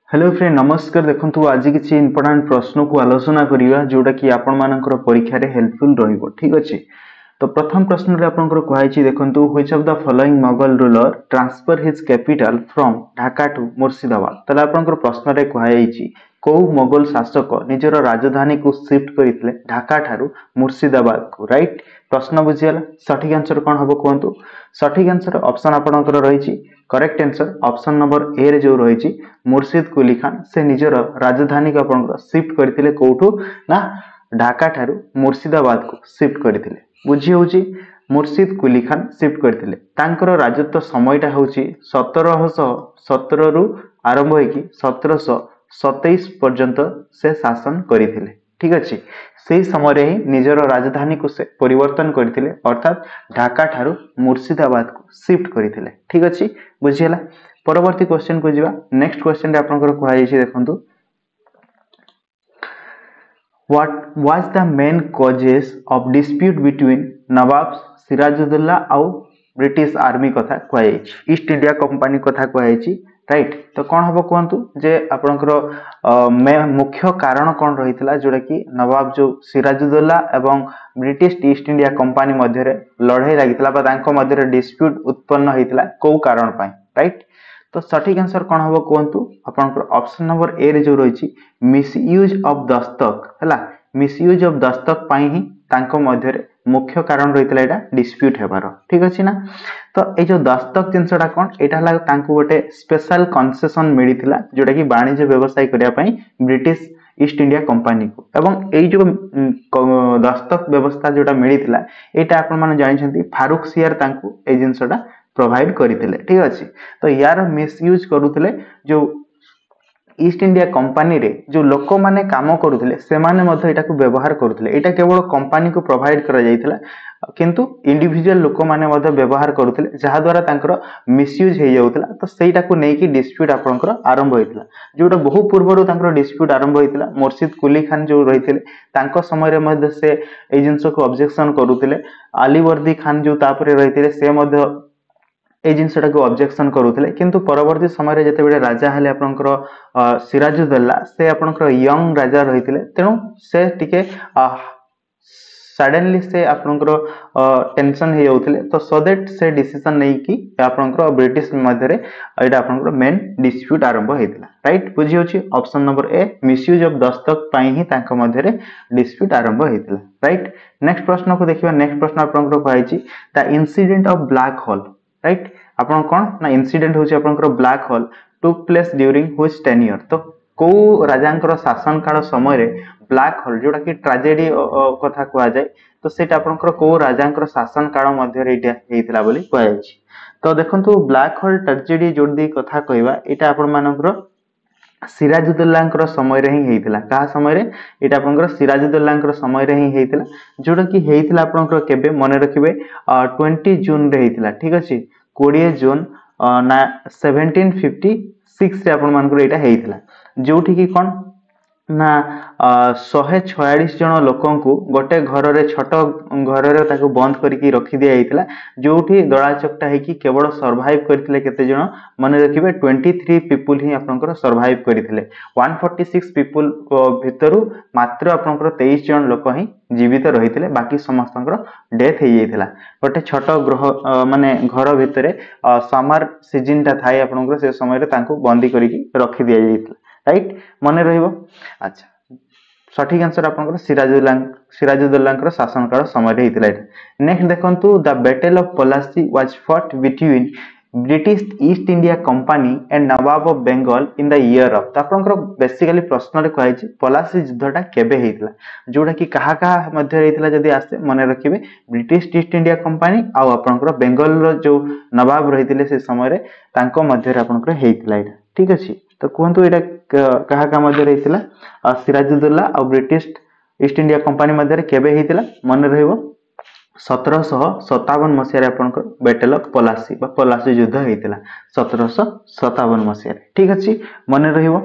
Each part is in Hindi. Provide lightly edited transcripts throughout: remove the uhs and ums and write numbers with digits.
हेलो फ्रेंड नमस्कार। देखंतु आज किसी इंपोर्टेंट प्रश्न को आलोचना करिया जोटा कि आपण मानकर परीक्षा रे हेल्पफुल रहइबो। ठीक अछि। तो प्रथम प्रश्न रे आपनकर कहैछि देखंतु which of the following Mughal ruler transfer his capital from Dhaka to Murshidabad. तले आपनकर प्रश्न रे कहैछि को मुगल शासक निजर राजधानी को शिफ्ट करितले ढाका ठारू मुर्शिदाबाद को। राइट प्रश्न बुझियला। सठिक आंसर कोन हबो कोंतु। सठिक आंसर ऑप्शन आपनकर रहिछि correct answer option number A रे जो रहिछि मुर्शिद कुली खान से निजर राजधानी को आपनकर शिफ्ट करितले कोठू ना ढाका ठारू मुर्शिदाबाद को शिफ्ट करितले। बुझी होउछि मुर्शिद कुली खान शिफ्ट करथिले। तांकर राजत्व समयटा होउछि 1717 रु आरंभ होइकी 1727 पर्यंत से शासन करिथिले। ठीक अछि। सेही समय रे ही निजर राजधानी को से परिवर्तन करथिले अर्थात ढाका ठारू मुर्शिदाबाद को शिफ्ट करिथिले। ठीक अछि बुझियला। परवर्ती क्वेश्चन को जिवा। नेक्स्ट क्वेश्चन रे आपनकर कहै छै देखंतु What was the main causes of dispute between नवाब सिराजुद्दौला और ब्रिटिश आर्मी कथा कहै छै ईस्ट इंडिया कंपनी कथा कहै छै। राइट तो कौन हम कहतु जे आपनकर मुख्य कारण कौन रही जोटा कि नवाब जो सिराजुद्दौला एवं ब्रिटिश ईस्ट इंडिया कंपनी मध्य लड़ाई लगी डिस्प्यूट उत्पन्न होता कौ कारण पाई। राइट तो सठिक आंसर कौन हम कहतु आपनकर ऑप्शन नंबर ए रे जो रही मिसयूज ऑफ दस्तक है मिसयूज ऑफ दस्तक पाई ही तांको मध्य मुख्य कारण रही है डिस्प्यूट हेबार। ठीक अच्छे ना। तो ये जो दस्तक जिनसा कौन यहाँ गोटे स्पेशल कन्सेसन मिलता जोटा कि वाणिज्य व्यवसाय करने ब्रिटिश ईस्ट इंडिया कंपनी को एवं यही जो दस्तक व्यवस्था जोटा मिलता यहाँ आपण जानते फारूक सियार ए जिनसा प्रोवाइड करते। ठीक अच्छे। तो यार मिसयूज करुले जो ईस्ट इंडिया कंपनी रे जो लोक माने काम करुले से माने मध्य एटा को व्यवहार करुले। एटा केवल कंपनी को प्रोवाइड करा जायतिला किंतु इंडिविजुअल लोक माने मध्य व्यवहार करुले जहा द्वारा तांकर मिसयूज हे जाउतला। तो सेटा को नेकी डिस्प्यूट आपनकर आरंभ होइतला जोटा बहु पूर्वरु तांकर डिस्प्यूट आरंभ होइतला। मुर्शिद कुली खान जो रहिथिले तांको समय रे मध्य से ए जिंस को ऑब्जेक्शन करुले। अलीवर्दी खान जो तापरे रहिथिले से मध्य ए जिनसटा को ऑब्जेक्शन करुले किंतु परवर्ती समय जते बेले राजा हेले आपनकर सिराजुद्दौला से आपनकर यंग राजा रहिथिले तेनु से टिके सडनली से आपनकर टेंशन हे जाउथिले। तो सो दैट से डिसीजन नै कि आपनकर ब्रिटिश मध्य रे एटा आपनकर मेन डिस्प्यूट आरंभ हेतिला। राइट बुझी होछि option number A misuse of दस्तक पाई ही तांको मध्य रे डिस्प्यूट आरंभ हेतिला। राइट नेक्स्ट प्रश्न को देखिबा। नेक्स्ट प्रश्न आपनकर कहैछि the incident of black hole. Right आपन कौन ना इंसिडेंट होछि आपनकर black hole took place during which tenure. तो को राजांकर शासन काल समय रे ब्लैक होल जोटा कि ट्रेजेडी कथा कहा जाए तो सेटा आपनकर को राजांकर शासन काल मध्य रे इटा हेतिला बोली कहा जाय छी। तो देखंतु ब्लैक होल ट्रेजेडी जोडी कथा कहबा एटा आपन मानकर सिराजुद्दौलांकर समय रे ही हेतिला। का समय रे एटा आपनकर सिराजुद्दौलांकर समय रे ही हेतिला जोटा कि हेतिला आपनकर केबे मने रखिबे 20 जून रे हेतिला। ठीक अछि 20 जून ना 1756 रे आपन मानकर एटा हेतिला जोठी कि कोन ना 146 जन लोकन को गोटे घर रे छोट घर रे ताको बंद करके रखि दिया हेतिला जोठी दड़ा चकटा है कि केवल सरवाइव करथिले केते जन मने रखिबे 23 पीपल ही आपनकर सरवाइव करथिले। 146 पीपल भितरु मात्र आपनकर 23 जन लोक ही जीवित रहिथिले बाकी समस्तनकर डेथ हे जायतिला। गोटे छोट ग्रह माने घर भितरे समर सीजन ता थाई आपनकर से समय रे ताको बंदी करके रखि दिया जायतिला। राइट मने रहइबो। अच्छा सठिक आंसर आपनकर सिराजुद्दौलांकर शासन काल समय रे हेतिला। नेक्स्ट देखंतु the battle of Plassey was fought between British East India Company and Nawab of Bengal in the year of. तो आपनकर बेसिकली प्रश्न रे कहै छै पलासी युद्धटा केबे हेतिला जोटा कि कहा कहा मध्य हेतिला जदी आसे मने रखिबे ब्रिटिश ईस्ट इंडिया कंपनी आ आपनकर बेंगल रो जो नवाब रहितिले से समय रे तांको मध्य रे आपनकर हेतिला एटा। ठीक अछि। तो कहंतु एटा कहा का मध्य हेतिला सिराजुद्दौला और ब्रिटिश ईस्ट इंडिया कंपनी मध्य केबे हेतिला मन रहइबो 1757 मसिया रे आपनकर बैटल ऑफ पलासी बा पलासी युद्ध हेतिला 1757 मसिया रे। ठीक अछि मन रहइबो।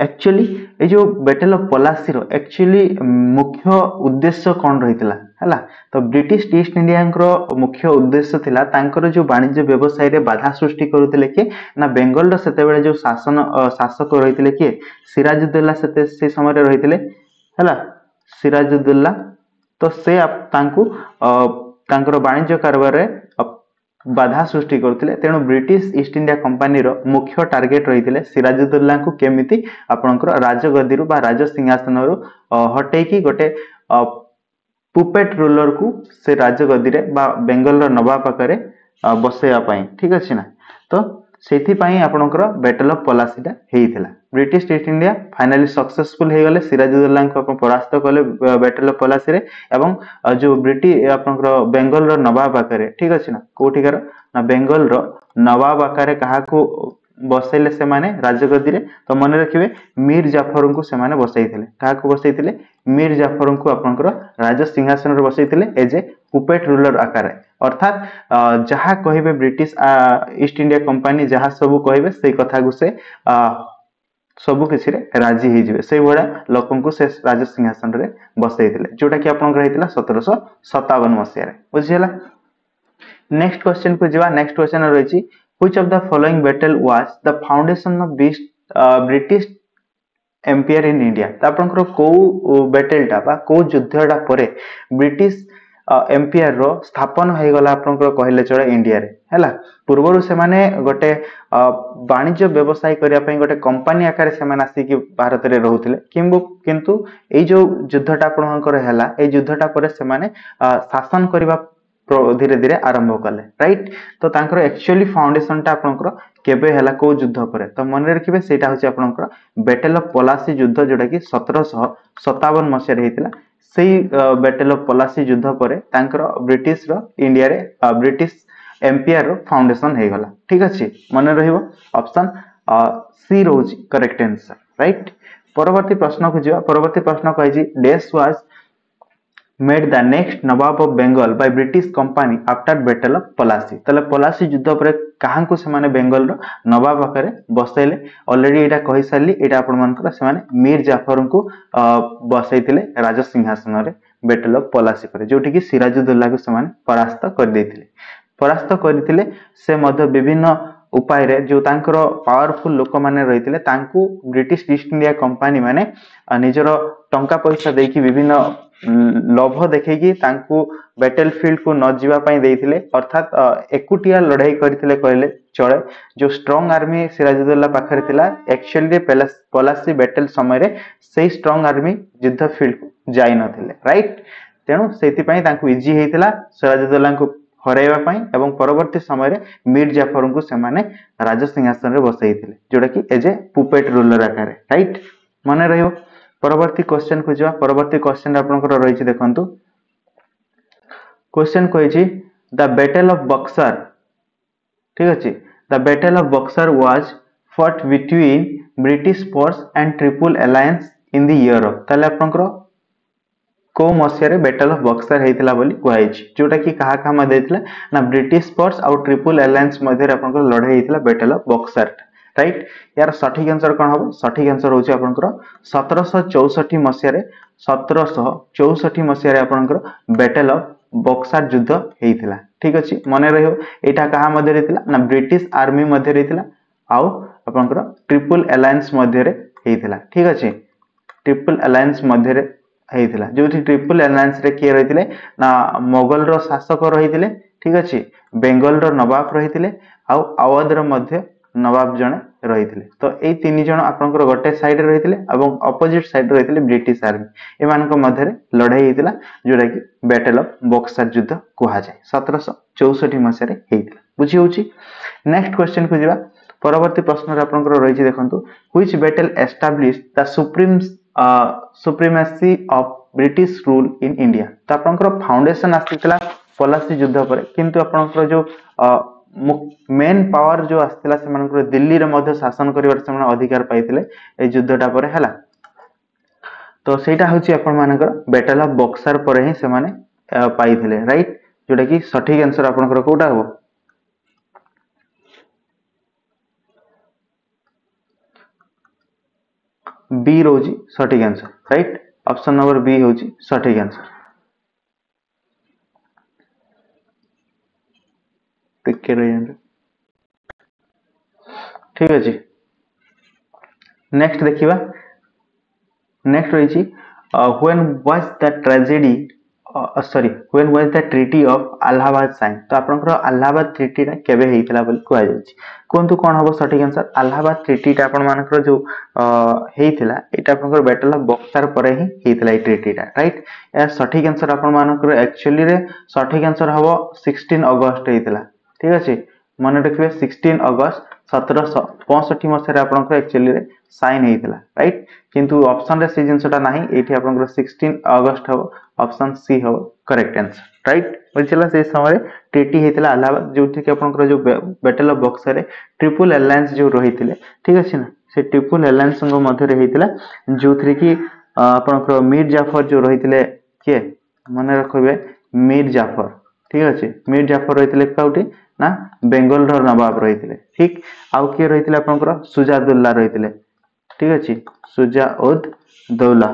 एक्चुअली ये जो बैटल ऑफ पलासी रो एक्चुअली मुख्य उद्देश्य कौन रही है तो ब्रिटिश ईस्ट इंडिया मुख्य उद्देश्य थिला तांकर जो वाणिज्य व्यवसाय रे बाधा सृष्टि करुथिले कि ना बेंगल रो सेते बेले जो शासक रहिथिले कि सिराजुद्दौला से समय रे रहिथिले हैला सिराजुद्दौला तो से तांको तांकर वाणिज्य कारोबार रे बाधा सृष्टि करथिले तेणु ब्रिटिश ईस्ट इंडिया कंपनी रो मुख्य टार्गेट रहिथिले सिराजुद्दौला को केमिति आपनकर राजगद्दी रो बा राज सिंहासन रो हटै की गोटे पुपेट रूलर को से राजगद्दी रे बा बेंगल रो नवाब पाखरे बसैया पई ठीक अछि ना तो सेथि पई आपनकर बैटल ऑफ पलासीटा हेइथिला British East India finally successful हे गले सिराजुद्दौला को अपन परास्त कले बैटल ऑफ पलासी रे एवं जो ब्रिटिश आपनकर बेंगल रो नवाब पाखरे ठीक अछि ना कोठिकार ना बेंगल रो नवाब आकारे कहा को बसैले से माने राजगद्दी रे तो मन रखिबे मीर जाफर को से माने बसैथिले कहा को बसैथिले मीर जाफर को आपनकर राज सिंहासन रे बसैथिले एज ए पुपेट रूलर आकारे अर्थात जहा कहिबे ब्रिटिश ईस्ट इंडिया कंपनी जहा सब कहिबे से कथा को से सबु किसी रे राजी हे जिवे से बडा लोकन को से राज सिंहासन रे बसैथिले जोटा कि आपन रहितला 1757 मसिया रे बुझियला नेक्स्ट क्वेश्चन को जिवा नेक्स्ट क्वेश्चन रहिछि which of the following battle was the foundation of British empire in India त आपनकर को बैटलटा बा को युद्धटा परे ब्रिटिश एम्पायर रो स्थापन हो गला आपनकर कहले चले इंडिया रे हैला पूर्वरु से माने गोटे वाणिज्य व्यवसाय करिया पई गोटे कंपनी आकार से माने आसी कि भारत रे रहउथिले किंतु ए जो युद्धटा आपनकर हैला ए युद्धटा परे से माने शासन करिबा धीरे धीरे आरंभ कले राइट तो तांकर एक्चुअली फाउंडेशन टा आपनकर केबे हैला को युद्ध परे तो मन रखिबे सेटा होची आपनकर बैटल ऑफ पलासी युद्ध जोटा कि 1757 मसिया रे हेतिला सेही बैटल ऑफ पलासी युद्ध परे तांकर ब्रिटिश रो इंडिया रे ब्रिटिश एम्पायर रो फाउंडेशन हे गला ठीक अछि मन रहिबो ऑप्शन सी रोज करेक्ट आंसर राइट परवर्ती प्रश्न को जिवा परवर्ती प्रश्न कहै छी dash was made the next Nawab of Bengal by British company after battle of Palaसी तले पलासी युद्ध पर कहां को से माने बेंगल रो नवाब आकारे बसैले ऑलरेडी एटा कहि सारली एटा आपण मानकर से माने मीर जाफर को बसैथिले राज सिंहासन रे बैटल ऑफ पलासी पर जोठी कि सिराजुद्दौला को से माने परास्त कर देथिले परास्त करथिले से मध्य विभिन्न उपाय रे जो तांकर पावरफुल लोक माने रहिथिले तांकू ब्रिटिश ईस्ट इंडिया कंपनी माने निजरो टंका पैसा देकी विभिन्न लोभ देखैकी तांकू बैटल फील्ड को न जीवा पई देथिले अर्थात एकुटिया लड़ाई करथिले कहले चले जो स्ट्रांग आर्मी सिराजुद्दौला पाखरे थिला एक्चुअली पलासी बैटल समय रे सेही स्ट्रांग आर्मी युद्ध फील्ड को जाई नथिले राइट तेनु सेति पई तांकू इजी हेतिला सिराजुद्दौला को हराइबा पई एवं परवर्ती समय रे मीर जाफर को से माने राज सिंहासन रे बसैथिले जोटा कि एज ए पुपेट रूलर आकारे राइट माने रहियो परवर्ती क्वेश्चन को जा परवर्ती क्वेश्चन आपनकर रही छि देखंतु क्वेश्चन कहै छि द बैटल ऑफ बक्सर ठीक अछि the battle of Buxar was fought between British force and triple alliance in the year of तले आपनकर को मसिया रे बैटल ऑफ बक्सर हेतिला बोली कहै छि जोटा कि कहा का म देथिला ना ब्रिटिश फोर्स और ट्रिपल अलायंस मध्ये रे आपनकर लड़ाई हेतिला बैटल ऑफ बक्सर राइट यार सठिक आंसर कोन हो सठिक आंसर होची आपनकर 1764 मसिया रे 1764 मसिया रे आपनकर बैटल ऑफ बक्सर युद्ध हेतिला ठीक अछि मने रहियो एटा कहा मध्ये रेतिला ना ब्रिटिश आर्मी मध्ये रेतिला आउ आपनकर ट्रिपल अलायंस मध्ये रे हेतिला ठीक अछि ट्रिपल अलायंस मध्ये रे हेतिला जोथि ट्रिपल अलायंस रे के रहितिले ना मोगल रो शासक रहितिले ठीक अछि बेंगल रो नवाब रहितिले आउ अवध रो मध्ये नवाब जने रहितिले तो ए तीन जण आपनकर गोटे साइड रहितिले एवं अपोजिट साइड रहितिले ब्रिटिश आर्मी एमानक मध्ये रे लड़ाई हेतिला जोटा कि बैटल ऑफ बक्सर युद्ध कहा जाय 1764 मसिया रे हेतिला बुझी होची नेक्स्ट क्वेश्चन को जिवा परवर्ती प्रश्न रे आपनकर रहि छि देखंतु which battle established the supremacy of British rule in India तो आपनकर फाउंडेशन आस्तिला पलासी युद्ध पर किंतु आपनकर जो मेन पावर जो आस्तिला से मानकर दिल्ली रे मध्ये शासन करिवार से माने अधिकार पाइथिले ए युद्धटा पर हैला तो सेटा होची आपन मानकर बैटल ऑफ बक्सर पर ही से माने पाइथिले राइट जोटा कि सठिक आंसर आपनकर कोटा हो बी रोजी सठिक answer right option number B होची सठिक आंसर टिके रही ठीक अच्छे नेक्स्ट देखिबा नेक्स्ट रही when was the tragedy sorry when was the treaty of Allahabad sign तो आपनकर अलाहाबाद ट्रीटी टा केबे हेइतला बोल कुआ जायछि कोंतु कोन हबो सठिक आंसर अलाहाबाद ट्रीटी टा आपन मानकर जो हेइतला एटा आपनकर बैटल ऑफ बक्सर परे ही हेइतला ए ट्रीटी टा राइट या सठिक आंसर आपन मानकर एक्चुअली रे सठिक आंसर हबो 16 अगस्त हेइतला ठीक अछि मन रखिबे 16 अगस्त 1765 मसरे आपनकर एक्चुअली रे साइन हेइतला राइट किंतु ऑप्शन रे से जिंसटा नाही एठी आपनकर 16 अगस्त हबो ऑप्शन सी हबो करेक्ट आंसर राइट बुझिला से समय ट्रीटी हेइतला अलाहाबाद जोठी के आपनकर जो बैटल ऑफ बक्सर रे ट्रिपल अलायंस जो रहितले ठीक अछि ना से ट्रिपल अलायंस संग मध्य रे हेइतला जोथरे की आपनकर मीर जाफर जो रहितले के मन रखबे मीर जाफर ठीक अछि मीर जाफर रहितले काउटी ना बेंगल रो नवाब रहितले ठीक आउ के रहितले आपनकर सुजाउद्दौला रहितले ठीक अछि सुजाउद्दौला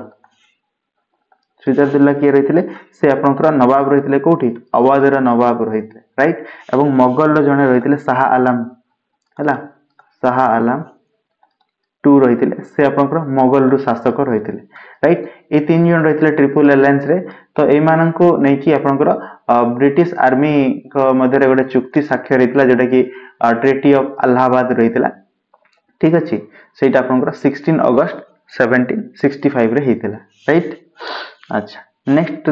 सुजाउद्दौला के रहितले से आपनकर नवाब रहितले कोठी अवध रो नवाब रहितले राइट एवं मोगल रो जने रहितले शाह आलम हला शाह आलम टू रहितले से आपनकर मोगल रो शासक रहितले राइट ए तीन जन रहितले ट्रिपल अलायंस रे तो ए मानन को नै कि आपनकर ब्रिटिश आर्मी को मध्य रे गोटे चुक्ति साक्षर हेतला जेटा कि ट्रीटी ऑफ अलाहाबाद रहितला ठीक अछि सेटा आपनकर 16 अगस्त 1765 रे हेतला राइट अच्छा नेक्स्ट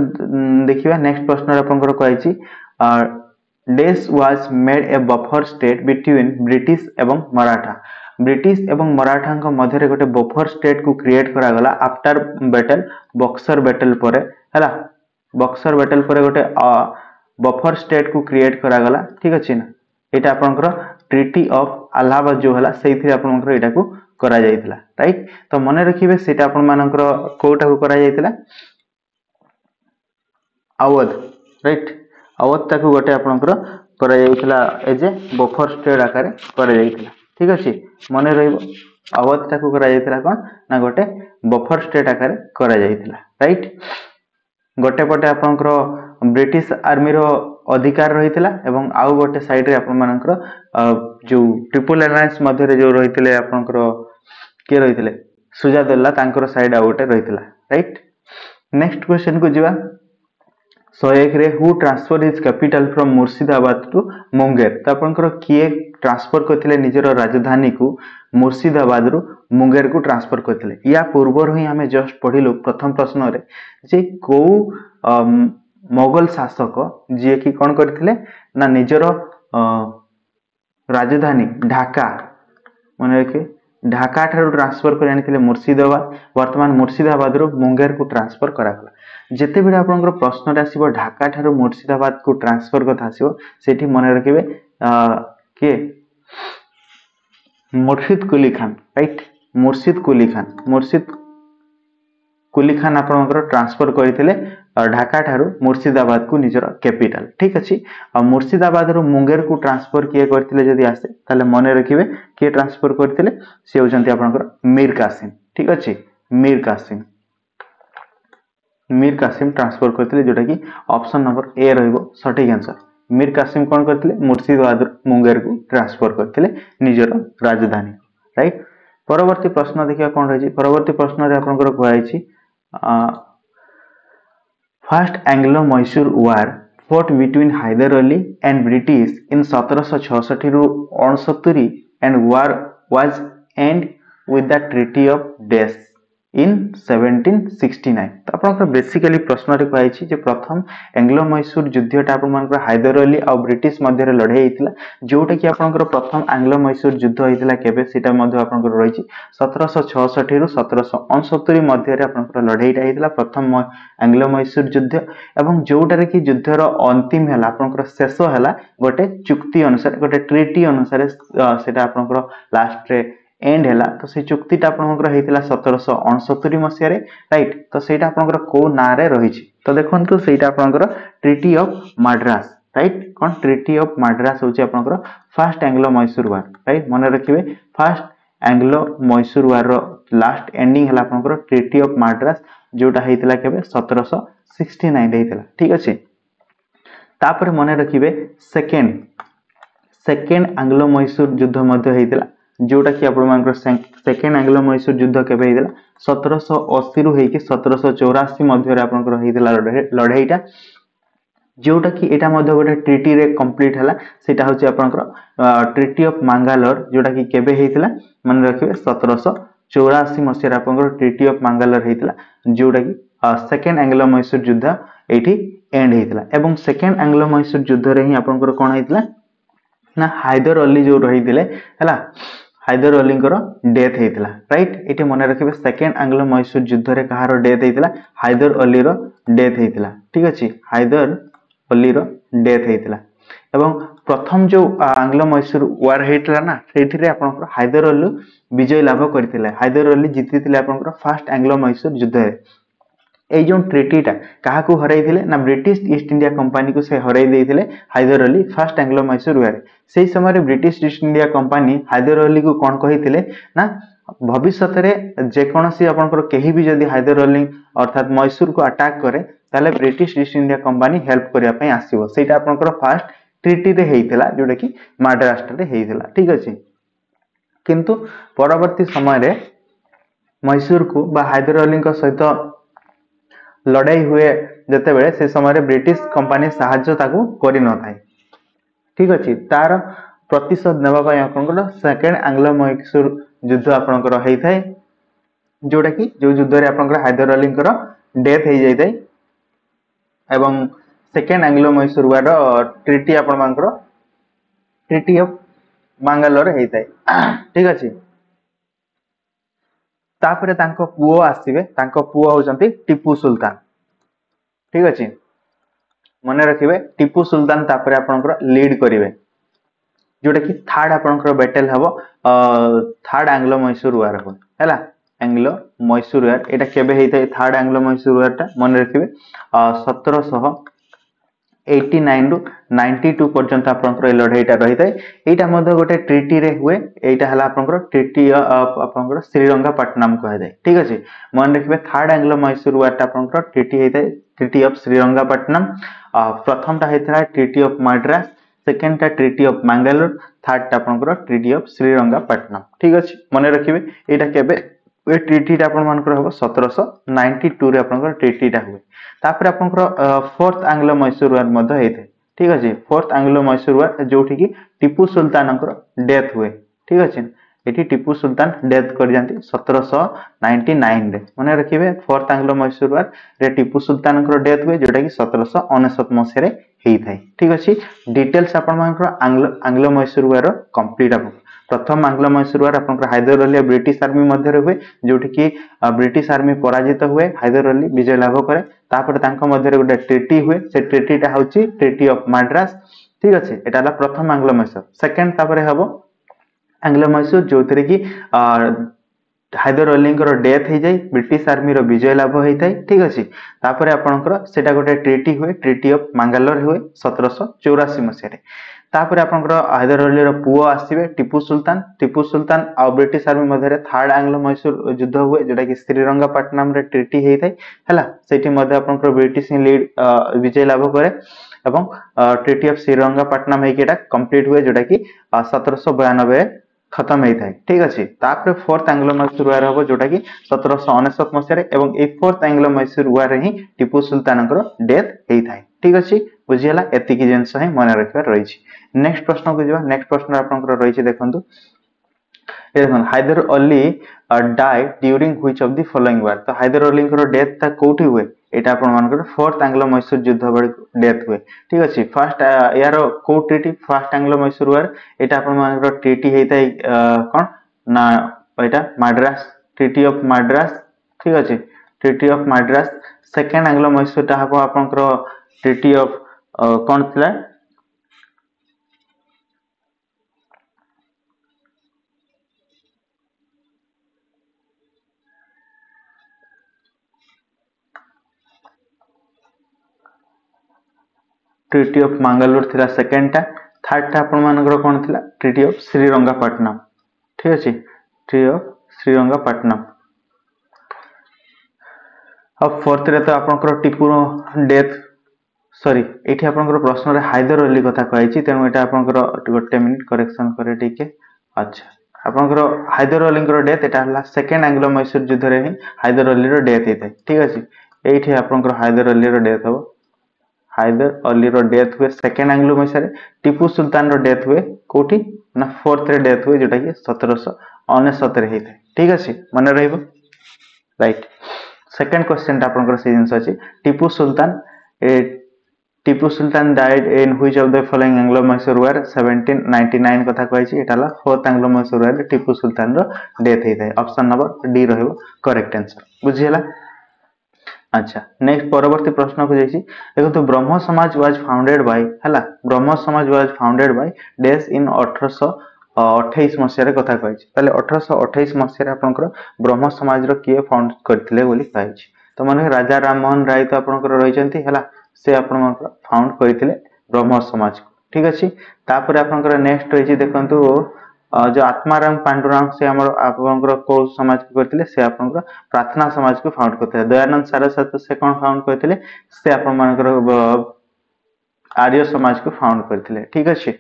देखिबा नेक्स्ट प्रश्न रे आपनकर कहैछि this was made a buffer state between British एवं मराठा ब्रिटिश एवं मराठा को मध्य रे गोटे बफर स्टेट को क्रिएट करा गला आफ्टर बैटल बक्सर बैटल परे हला बक्सर बैटल परे गोटे बफर स्टेट को क्रिएट करा गला ठीक अछि ना एटा आपनकर ट्रीटी ऑफ अलाहाबाद जो हला सेइथि आपनकर एटा को करा जायतिला राइट तो मने रखिबे सेटा आपन मानकर कोटा को करा जायतिला अवध राइट अवध ताकू गोटे आपनकर करा जायतिला एज ए बफर स्टेट आकार करा जायतिला ठीक अछि मने रहइबो अवध ताकू करा जायतिला कोन ना गोटे बफर स्टेट आकार करा जायतिला राइट गोटे पटे आपनकर ब्रिटिश आर्मी रो अधिकार रहितला एवं आउ गोटे साइड रे आपन मानकर जो ट्रिपल अलायंस मध्य रे जो रहितले आपनकर के रहितले सुजाउद्दौला तांकर साइड आउ गोटे रहितला राइट नेक्स्ट क्वेश्चन को जिवा 101 रे who transfer his capital from Murshidabad to Munger त आपनकर किए ट्रांसफर करथिले निजरो राजधानी को मुर्शिदाबाद रु मुंगेर को ट्रांसफर करथिले या पूर्व ही हमें जस्ट पढिलु प्रथम प्रश्न रे जे को मोगल शासक जे कि कोन करथिले ना निजरो राजधानी ढाका माने के ढाका ठारू ट्रांसफर कर आनिथिले मुर्शिदाबाद वर्तमान मुर्शिदाबाद रु मुंगेर को ट्रांसफर करागला जेते बेडा आपनकर प्रश्न आसीबो ढाका ठारू मुर्शिदाबाद को ट्रांसफर कथा आसीबो सेठी मने रखिबे के मुर्शिद कुली खान राइट मुर्शिद कुली खान आपनकर ट्रांसफर करथिले ढाका ठारू मुर्शिदाबाद को निजर कैपिटल ठीक अछि आ मुर्शिदाबाद रो मुंगेर को ट्रांसफर किए करथिले जदी आसे ताले मने रखिबे के ट्रांसफर करथिले से होचंती आपनकर मीर कासिम ठीक अछि मीर कासिम ट्रांसफर करथिले जोटा कि ऑप्शन नंबर ए रहइबो सठिक आंसर मीर कासिम कोन करथिले मुर्शिदाबाद मुंगेर को ट्रांसफर करथिले निजर राजधानी राइट परवर्ती प्रश्न देखिया कोन रहछि परवर्ती प्रश्न रे आपनकर कहैछि first Anglo Mysore war fought between Hyder Ali and British in 1766 to 69 and war was end with the Treaty of Death in 1769 तो आपनकर बेसिकली प्रश्न रे कहैछि जे प्रथम एंग्लो मैसूर युद्धटा आपन मानकर हाइदर अली और ब्रिटिश मध्य रे लड़ाई हेतिला जोटा कि आपनकर प्रथम एंग्लो मैसूर युद्ध हेतिला केबे सेटा मध्य आपनकर रहिछि 1766 रु 1769 मध्य रे आपनकर लड़ाईटा हेतिला प्रथम एंग्लो मैसूर युद्ध एवं जोटा रे कि युद्धर अंतिम हला आपनकर शेष हला गोटे चुक्ति अनुसार गोटे ट्रीटी अनुसार सेटा आपनकर लास्ट रे एंड हैला तो से चुक्तिटा आपनकर हेतिला 1769 मसिया रे राइट तो सेटा आपनकर को ना रे रहिछि तो देखंतु सेटा आपनकर ट्रीटी ऑफ मद्रास राइट कोन ट्रीटी ऑफ मद्रास होछि आपनकर first Anglo Mysore war right मने रखिबे फर्स्ट एंग्लो मैसूर वार रो लास्ट एंडिंग हला आपनकर ट्रीटी ऑफ माड्रास जोटा हेतिला केबे 1769 रे हेतिला ठीक अछि। तापर मने रखिबे सेकेंड एंग्लो मैसूर युद्ध मध्य हेतिला जोटा कि आपण मानकर सेकेंड एंग्लो मैसूर युद्ध केबे हेतिला 1780 रु हेकि 1784 मध्य रे आपनकर हेतिला लड़ाईटा जोटा कि एटा मध्य गोटे ट्रीटी रे कंप्लीट हला सेटा होची आपनकर ट्रीटी ऑफ मंगालोर जोटा कि केबे हेतिला मन रखिबे 1784 मसिया रे आपनकर ट्रीटी ऑफ मंगालोर हेतिला जोटा कि सेकेंड एंग्लो मैसूर युद्ध एठी एंड हेतिला एवं सेकेंड एंग्लो मैसूर युद्ध रे ही आपनकर कोन हेतिला ना हैदर अली जो रहिथिले हला हैदर अली डेथ हेतिला राइट। एटी मने रखिबे सेकेंड एंग्लो मैसूर युद्ध रे कहारो डेथ हेतिला हैदर अली रो डेथ हेतिला ठीक अछि। हैदर अली रो डेथ हेतिला एवं प्रथम जो एंग्लो मैसूर वार हेतिला ना सेठी रे आपनकर हैदर अली विजय लाभ करथिले हैदर अली जीतिथिले आपनकर फर्स्ट एंग्लो मैसूर युद्ध रे। ए जो ट्रीटीटा कहा को हराई थिले ना ब्रिटिश ईस्ट इंडिया कंपनी को से हराई देथिले Hyder Ali first Anglo Mysore war. सेही समय British East India Company Hyder Ali को कोन कहिथिले ना भविष्य रे जे कोनसी आपनकर केही भी जदी हैदर अली अर्थात मैसूर को अटैक करे ताले British East India company help करिया पई आसीबो सेटा आपनकर फर्स्ट ट्रीटी रे हेइथिला जोटा कि माड्रास रे हेइथिला ठीक अछि। किंतु परवर्ती समय रे मैसूर को बा हैदर अली को सहित लड़ाई हुए जते बेले से समय रे ब्रिटिश कंपनी सहायता ताकू करि न थाए ठीक अछि। तार प्रतिशोध नेबा पय आपनकर सेकेंड एंग्लो मैसूर युद्ध आपनकर हेइ थाए जोटा कि जो युद्ध रे आपनकर हैदर अली डेथ हे जाय थाए एवं सेकेंड एंग्लो मैसूर वार ट्रीटी आपण मानकर ट्रीटी ऑफ मंगलोर हेइ थाए ठीक अछि। तापरे तांको पुओ आसीबे तांको पुओ होचंती टीपू सुल्तान ठीक अछि। मने रखिबे टीपू सुल्तान तापरे आपनकर लीड करिवे जोटा कि थर्ड आपनकर बैटल हबो थर्ड एंग्लो मैसूर वार हो हैला एंग्लो मैसूर वार एटा केबे हेइते थर्ड एंग्लो मैसूर वार ता मने रखिबे 1789 रु 92 पर्यंत आपनकर लड़ाईटा रहिते एटा मध्य गोटे ट्रीटी रे हुए एटा हला आपनकर ट्रीटी ऑफ आपनकर श्रीरंगापट्टनम कह जाय ठीक अछि। मन रखिबे थर्ड एंग्लो मैसूर वार ता आपनकर ट्रीटी हेइते ट्रीटी ऑफ श्रीरंगापट्टनम प्रथम ता हेइतला ट्रीटी ऑफ माड्रास सेकेंड ता ट्रीटी ऑफ मंगलोर थर्ड ता आपनकर ट्रीटी ऑफ श्रीरंगापट्टनम ठीक अछि। मन रखिबे एटा केबे ए ट्रीटी ता आपन मानकर हबो 1792 रे आपनकर ट्रीटी ता हुए तापर आपनकर फोर्थ एंग्लो मैसूर वार मध्य हेइते ठीक अछि। फोर्थ एंग्लो मैसूर वार जोठी कि टीपू सुल्तानकर डेथ हुए ठीक अछि। एठी टीपू सुल्तान डेथ कर जानती 1799 रे मने रखिबे फोर्थ एंग्लो मैसूर वार रे टीपू सुल्तानकर डेथ हुए जोटा कि 1799 मसिया रे हेइ थाए ठीक अछि। डिटेल्स आपन मानकर एंग्लो मैसूर वार कंप्लीट आपन प्रथम एंग्लो मैसूर वार आपनकर हैदर अली ब्रिटिश आर्मी मध्य रे हुए जोठी कि ब्रिटिश आर्मी पराजित हुए हैदर अली विजय लाभ करे तापर तांको मध्य रे गोटे ट्रीटी हुए से ट्रीटी ता होची ट्रीटी ऑफ माड्रास ठीक अछि। एटा ला प्रथम एंग्लो मैसूर सेकंड तापर हबो एंग्लो मैसूर जोथरे कि हैदर अली डेथ हो जाए ब्रिटिश आर्मी रो विजय लाभ होता है ठीक अच्छे। तापर आपनकर सेटा गोटे ट्रीटी हुए ट्रीटी ऑफ मंगलोर हुए 1784 मसीह तापर आपनकर हैदर अली रो पुओ आसीबे टीपू सुल्तान आ ब्रिटिश आर्मी मध्य थर्ड एंग्लो मैसूर युद्ध हुए जोटा कि श्रीरंगापट्टनम रे ट्रीटी हेइ हला सेठी मध्य आपनकर ब्रिटिश लीड विजय लाभ करे एवं ट्रीटी ऑफ श्रीरंगापट्टनम हेइ केटा कंप्लीट हुए जोटा कि 1792 खत्म होता है ठीक अच्छे। तापर फोर्थ एंग्लो मैसूर वार हम जोटा कि 1799 मसीह एवं ए फोर्थ एंग्लो मैसूर वार ही टीपू सुल्तान डेथ होता है ठीक अच्छे बुझीगला एतिक जिनस ही मन रखार रही। नेक्स्ट प्रश्न को जावा नेक्स्ट प्रश्न आपनकर रही देखंतु Haidar Ali died during which of the following war तो हैदर अली डेथ ता कोठी हुए एटा आपन मानकर फोर्थ एंग्लो मैसूर युद्ध बळे डेथ हुए ठीक अछि। फर्स्ट यार को ट्रीटी फर्स्ट एंग्लो मैसूर वार एटा आपन मानकर ट्रीटी हेता कोन ना एटा माड्रास ट्रीटी ऑफ माड्रास ठीक अछि treaty of Madras. Second Anglo Mysore ता हबो आपनकर ट्रीटी ऑफ कोन थला ट्रीटी ऑफ मंगलोर थिला सेकंड टा थर्ड टा आपन मानकर कोन थिला ट्रीटी ऑफ श्रीरंगापट्टनम ठीक अछि ट्रीटी ऑफ श्रीरंगापट्टनम अब फोर्थ रे तो आपनकर टीपू डेथ सॉरी एठी आपनकर प्रश्न रे हैदर अली कथा कहैछि तेनु एटा आपनकर गोटे मिनिट करेक्शन करे ठीके अच्छा आपनकर हैदर अली डेथ एटा हला सेकंड एंग्लो मैसूर युद्ध रे ही हैदर अली रो डेथ हेतै ठीक अछि एठी आपनकर हैदर अली रो डेथ हो हैदर अली रो डेथ हुए सेकंड एंग्लो मैसूर टीपू सुल्तान रो डेथ हुए कोठी ना फोर्थ रे डेथ हुए जोटा कि 1799 रे हेतै ठीक अछि मन रहइबो राइट सेकंड क्वेश्चन आपनकर से जिंस अछि टीपू सुल्तान ए Tipu Sultan died in which of the following Anglo Mysore war 1799 कथा कहैछि एटाला fourth Anglo Mysore war Tipu Sultan रो डेथ हेतै ऑप्शन नंबर डी रहइबो करेक्ट आंसर बुझियला अच्छा नेक्स्ट परवर्ती प्रश्न को जाइछि देखो तो ब्रह्म समाज वाज फाउंडेड बाय हला ब्रह्म समाज वाज फाउंडेड बाय डेस इन 1828 मसिया रे कथा कहैछि ताले 1828 मसिया रे आपनकर ब्रह्म समाज रो किए फाउंड करथिले बोली कहैछि तो माने राजा राम मोहन राय तो आपनकर रहिचंती हला से आपनकर फाउंड करथिले ब्रह्म समाज को ठीक अछि तापर आपनकर नेक्स्ट रहिछि देखंतु जो आत्माराम पांडुरंग से हमर आपनकर को समाज को करथिले से आपनकर प्रार्थना समाज को फाउंड करथिले दयानंद सारस्वत से कोन फाउंड करथिले से आपन मानकर आर्य समाज को फाउंड करथिले ठीक अछि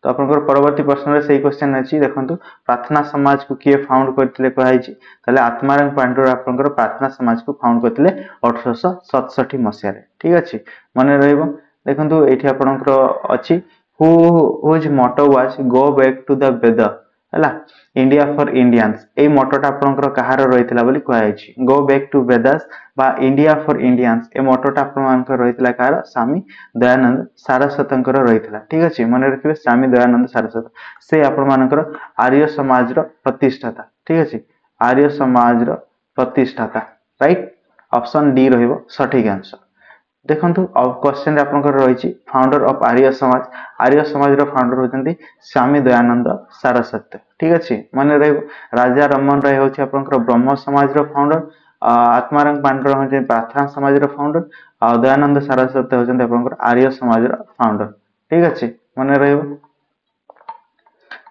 तो आपनकर परवर्ती प्रश्न रे सही क्वेश्चन अछि देखंतु प्रार्थना समाज को किए फाउंड करथिले कहैछि ताले आत्माराम पांडुरंग आपनकर प्रार्थना समाज को फाउंड करथिले 1867 मसिया रे ठीक अछि मने रहइबो देखंतु एठी आपनकर अछि whose motto was go back to the Veda हला इंडिया फॉर इंडियंस ए मोटोटा आपनकर कहार रहितला बोली कहैछि गो बैक टू वेदास बा इंडिया फॉर इंडियंस ए मोटोटा आपनकर रहितला कार स्वामी दयानंद सारस्वतंकर रहितला ठीक अछि मने रखिबे स्वामी दयानंद सारस्वत से आपन मानकर आर्य समाज रो प्रतिष्ठाता ठीक अछि आर्य समाज रो प्रतिष्ठाता राइट ऑप्शन डी रहइबो सठिक आंसर देखंतु क्वेश्चन रे आपनकर रहिछि founder of Arya Samaj row founder होचंती Swami Dayanand Saraswat ठीक अछि माने रहइबो राजा राममोहन राय होछि आपनकर ब्रह्म समाज रो फाउंडर आत्माराम पांडुरंग होछि प्रार्थना समाज रो फाउंडर दयानंद सारस्वत होचंती आपनकर आर्य समाज रो फाउंडर ठीक अछि माने रहइबो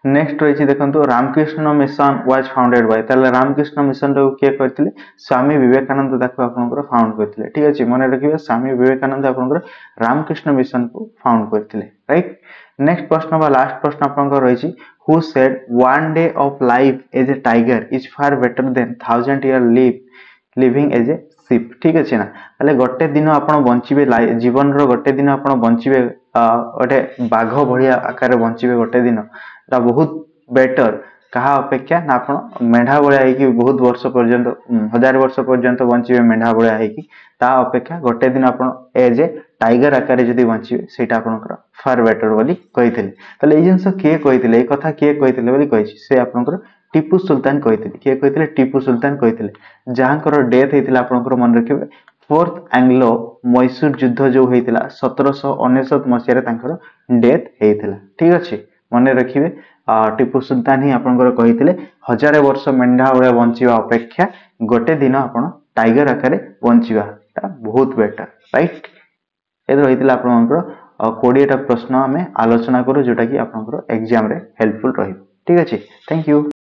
नेक्स्ट रही देखो Ramakrishna Mission was founded by ताले रामकृष्ण मिशन रो के करथिले स्वामी विवेकानंद ताको आपनकर फाउंड करथिले ठीक अछि मने रखिबे स्वामी विवेकानंद आपनकर रामकृष्ण मिशन को फाउंड करथिले राइट नेक्स्ट प्रश्न बा लास्ट प्रश्न आपनकर रहिछि who said one day of life as a tiger is far better than 1000 year living as a ship ठीक अछि ना ताले गोटे दिन आपण बंचिबे जीवन रो गोटे दिन आपण बंचिबे गोटे बाघ भलिया आकार बंचिबे गोटे दिन ता बहुत बेटर कहा अपेक्षा ना आपण मेढा भलिया है कि बहुत वर्ष पर्यंत 1000 वर्ष पर्यंत बंचिबे मेढा भलिया है कि ता अपेक्षा गोटे दिन आपण एज ए टाइगर आकार जदी बंचिबे सेटा आपनकर फार बेटर बोली कहिथिले तले ए जिंस के कहिथिले ए कथा के कहिथिले बोली कहिछि से आपनकर टीपू सुल्तान कहिथिले के कहिथिले टीपू सुल्तान कहिथिले जहांकर डेथ हेतिला आपनकर मन रखिबे फोर्थ एंग्लो मैसूर युद्ध जो हेतिला 1799 मसिया रे तांकर डेथ हेतिला ठीक अछि मने रखिबे टीपू सुल्तान ही आपनकर कहिथिले 1000 वर्ष मेंढा भलिया बंचिबा अपेक्षा गोटे दिन आपण टाइगर आकारे बंचिबा ता बहुत बेटर राइट ए रहितला आपनकर 20 टा प्रश्न हमें आलोचना करू जोटा कि आपनकर एग्जाम रे हेल्पफुल रहिबो ठीक अछि थैंक यू।